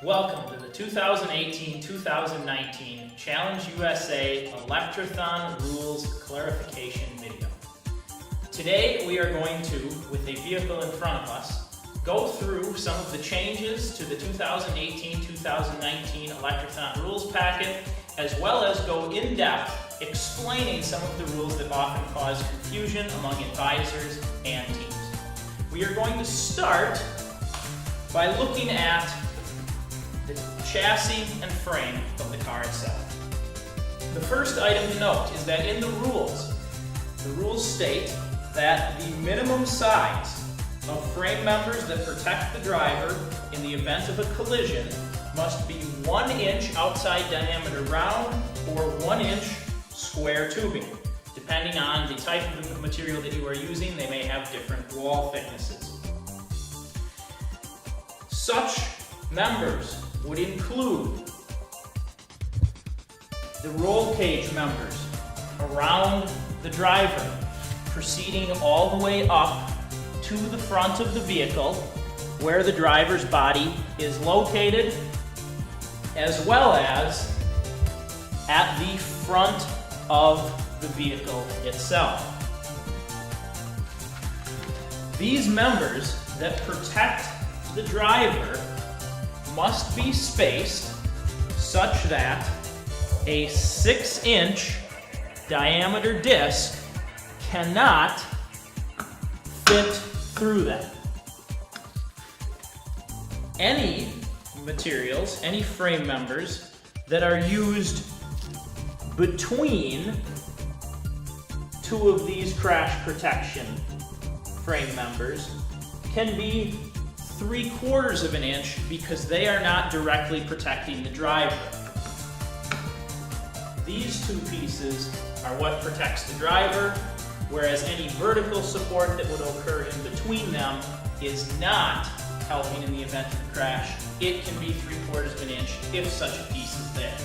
Welcome to the 2018-2019 Challenge USA Electraton Rules Clarification video. Today we are going to, with a vehicle in front of us, go through some of the changes to the 2018-2019 Electraton Rules packet, as well as go in depth explaining some of the rules that often cause confusion among advisors and teams. We are going to start by looking at the chassis and frame of the car itself. The first item to note is that in the rules state that the minimum size of frame members that protect the driver in the event of a collision must be 1 inch outside diameter round or 1 inch square tubing. Depending on the type of material that you are using, they may have different wall thicknesses. Such members would include the roll cage members around the driver, proceeding all the way up to the front of the vehicle where the driver's body is located, as well as at the front of the vehicle itself. These members that protect the driver must be spaced such that a 6-inch diameter disc cannot fit through them. Any materials, any frame members that are used between two of these crash protection frame members can be 3/4 of an inch because they are not directly protecting the driver. These two pieces are what protects the driver, whereas any vertical support that would occur in between them is not helping in the event of a crash. It can be 3/4 of an inch if such a piece is there.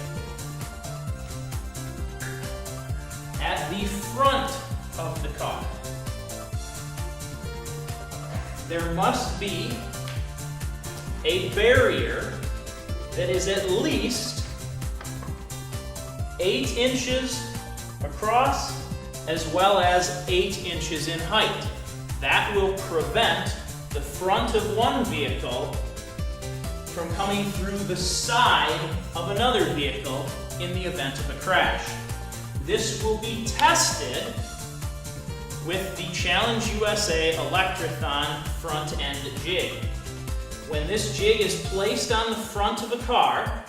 At the front of the car, there must be a barrier that is at least 8 inches across as well as 8 inches in height. That will prevent the front of one vehicle from coming through the side of another vehicle in the event of a crash. This will be tested with the Challenge USA Electraton front end jig. When this jig is placed on the front of a car,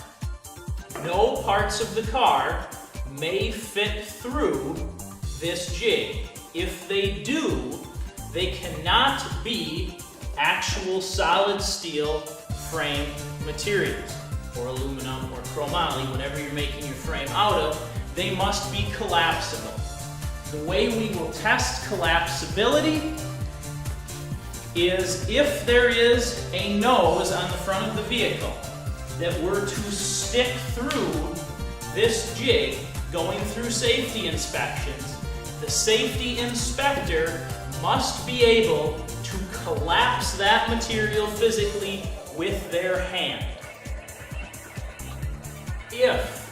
no parts of the car may fit through this jig. If they do, they cannot be actual solid steel frame materials, or aluminum or chromoly, whatever you're making your frame out of. They must be collapsible. The way we will test collapsibility is if there is a nose on the front of the vehicle that were to stick through this jig going through safety inspections, the safety inspector must be able to collapse that material physically with their hand. If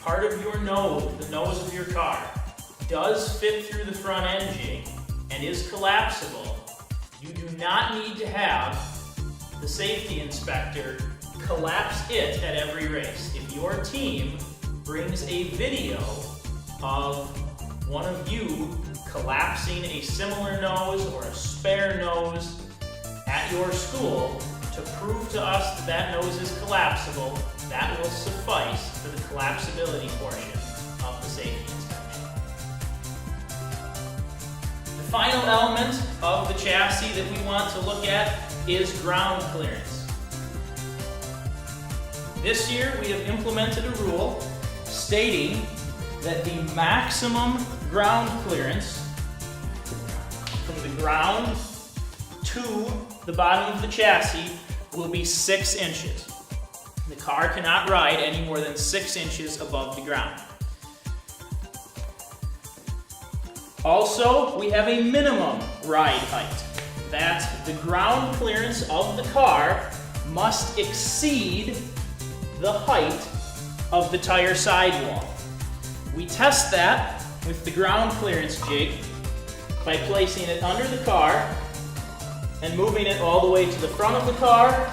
part of your nose, the nose of your car, does fit through the front end jig and is collapsible, you do not need to have the safety inspector collapse it at every race. If your team brings a video of one of you collapsing a similar nose or a spare nose at your school to prove to us that that nose is collapsible, that will suffice for the collapsibility portion of the safety inspection. The final element of the chassis that we want to look at is ground clearance. This year we have implemented a rule stating that the maximum ground clearance from the ground to the bottom of the chassis will be 6 inches. The car cannot ride any more than 6 inches above the ground. Also, we have a minimum ride height. That the ground clearance of the car must exceed the height of the tire sidewall. We test that with the ground clearance jig by placing it under the car and moving it all the way to the front of the car,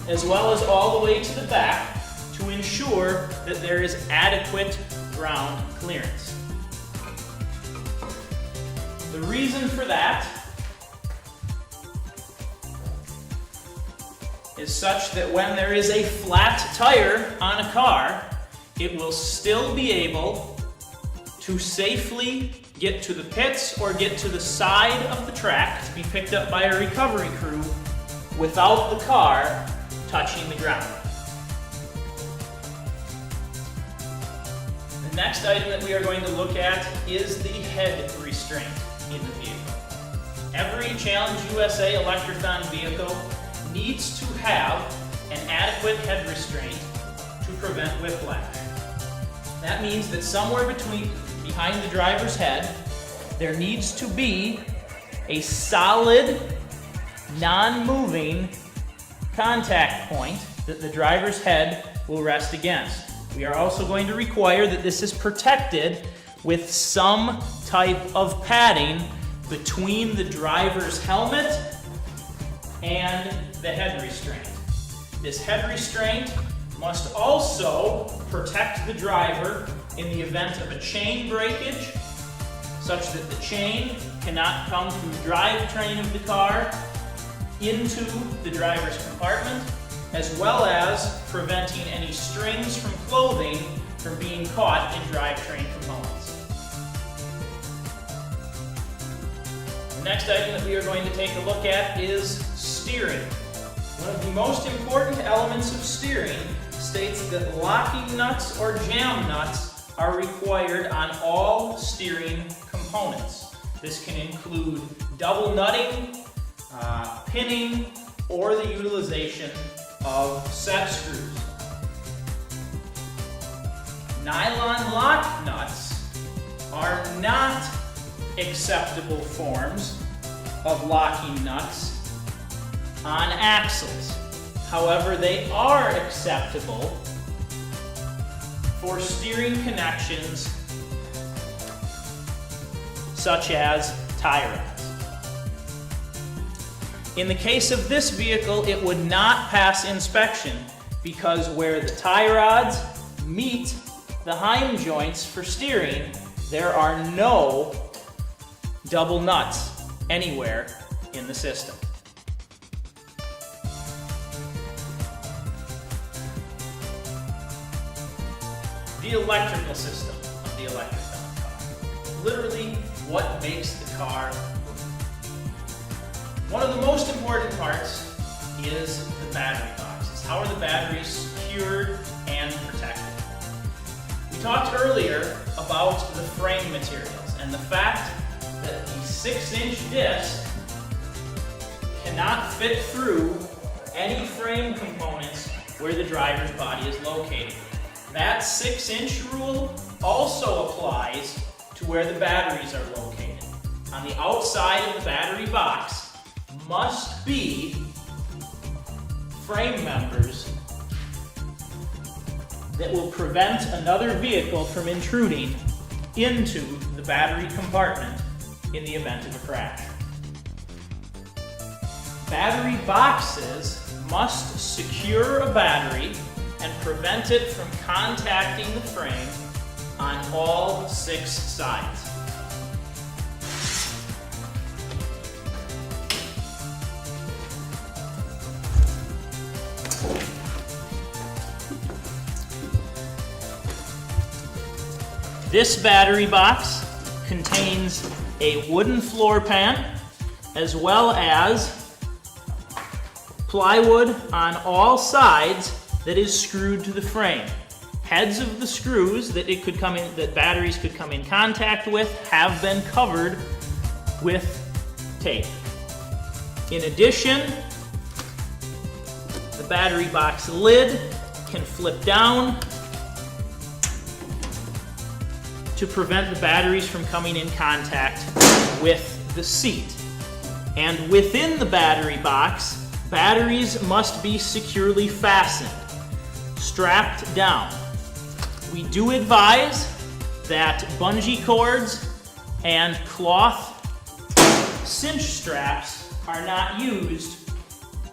as well as all the way to the back, to ensure that there is adequate ground clearance. The reason for that is such that when there is a flat tire on a car, it will still be able to safely get to the pits or get to the side of the track to be picked up by a recovery crew without the car touching the ground. The next item that we are going to look at is the head restraint in the vehicle. Every ChallengeUSA Electraton vehicle needs to have an adequate head restraint to prevent whiplash. That means that somewhere behind the driver's head, there needs to be a solid, non-moving contact point that the driver's head will rest against. We are also going to require that this is protected with some type of padding between the driver's helmet and the head restraint. This head restraint must also protect the driver in the event of a chain breakage, such that the chain cannot come from the drivetrain of the car into the driver's compartment, as well as preventing any strings from clothing from being caught in drivetrain components. The next item that we are going to take a look at is steering. One of the most important elements of steering states that locking nuts or jam nuts are required on all steering components. This can include double nutting, pinning, or the utilization of set screws. Nylon lock nuts are not acceptable forms of locking nuts on axles. However, they are acceptable for steering connections such as tie rods. In the case of this vehicle, it would not pass inspection because where the tie rods meet the heim joints for steering, there are no double nuts anywhere in the system. The electrical system of the Electraton car. Literally, what makes the car move. One of the most important parts is the battery boxes. How are the batteries secured and protected? We talked earlier about the frame materials and the fact that the 6-inch disc cannot fit through any frame components where the driver's body is located. That 6-inch rule also applies to where the batteries are located. On the outside of the battery box must be frame members that will prevent another vehicle from intruding into the battery compartment in the event of a crash. Battery boxes must secure a battery and prevent it from contacting the frame on all 6 sides. This battery box contains a wooden floor pan as well as plywood on all sides that is screwed to the frame. Heads of the screws that batteries could come in contact with have been covered with tape. In addition, the battery box lid can flip down to prevent the batteries from coming in contact with the seat. And within the battery box, batteries must be securely fastened, strapped down. We do advise that bungee cords and cloth cinch straps are not used.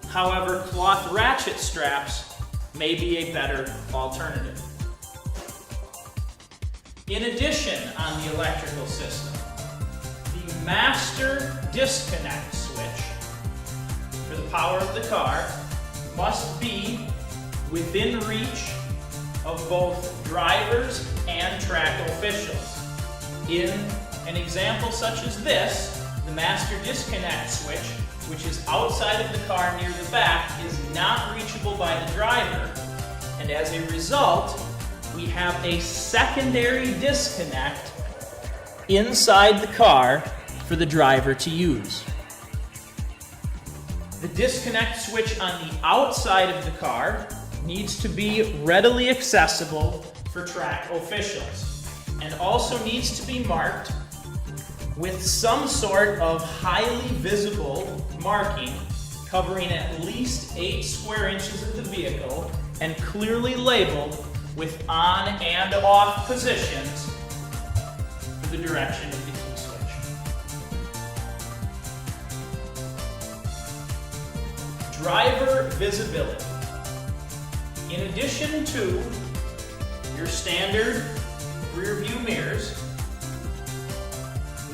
However, cloth ratchet straps may be a better alternative. In addition, on the electrical system, the master disconnect switch for the power of the car must be within reach of both drivers and track officials. In an example such as this, the master disconnect switch, which is outside of the car near the back, is not reachable by the driver, and as a result, we have a secondary disconnect inside the car for the driver to use. The disconnect switch on the outside of the car needs to be readily accessible for track officials and also needs to be marked with some sort of highly visible marking covering at least 8 square inches of the vehicle and clearly labeled with on and off positions for the direction of the key switch. Driver visibility. In addition to your standard rear view mirrors,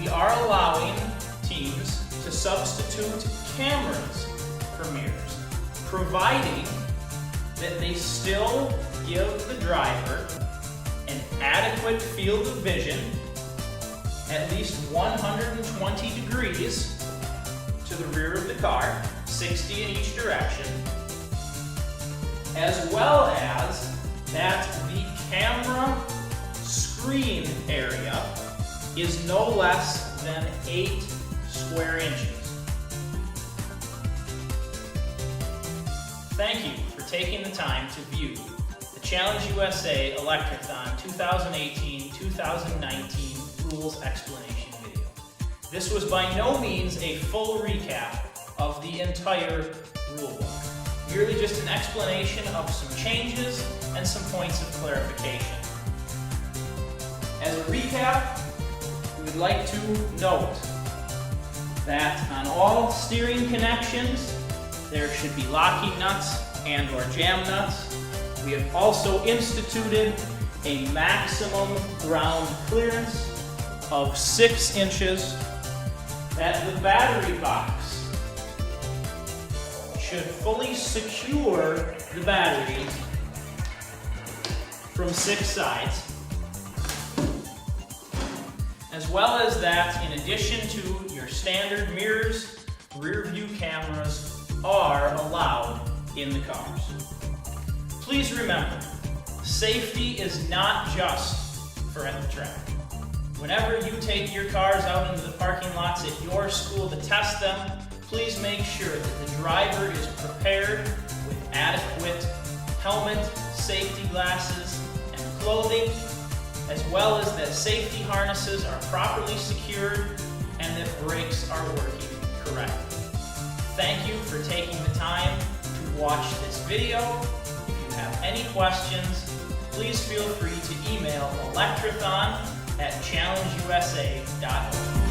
we are allowing teams to substitute cameras for mirrors, providing that they still give the driver an adequate field of vision, at least 120 degrees to the rear of the car, 60 in each direction, as well as that the camera screen area is no less than 8 square inches. Thank you for taking the time to view the ChallengeUSA Electraton 2018-2019 Rules Explanation video. This was by no means a full recap of the entire rulebook, merely just an explanation of some changes and some points of clarification. As a recap, we would like to note that on all steering connections, there should be locking nuts and or jam nuts. We have also instituted a maximum ground clearance of 6 inches, that the battery box should fully secure the battery from 6 sides, as well as that in addition to your standard mirrors, rear view cameras are allowed in the cars. Please remember, safety is not just for at the track. Whenever you take your cars out into the parking lots at your school to test them, please make sure that the driver is prepared with adequate helmet, safety glasses, and clothing, as well as that safety harnesses are properly secured and that brakes are working correctly. Thank you for taking the time to watch this video. If you have any questions, please feel free to email electraton@challengeusa.org.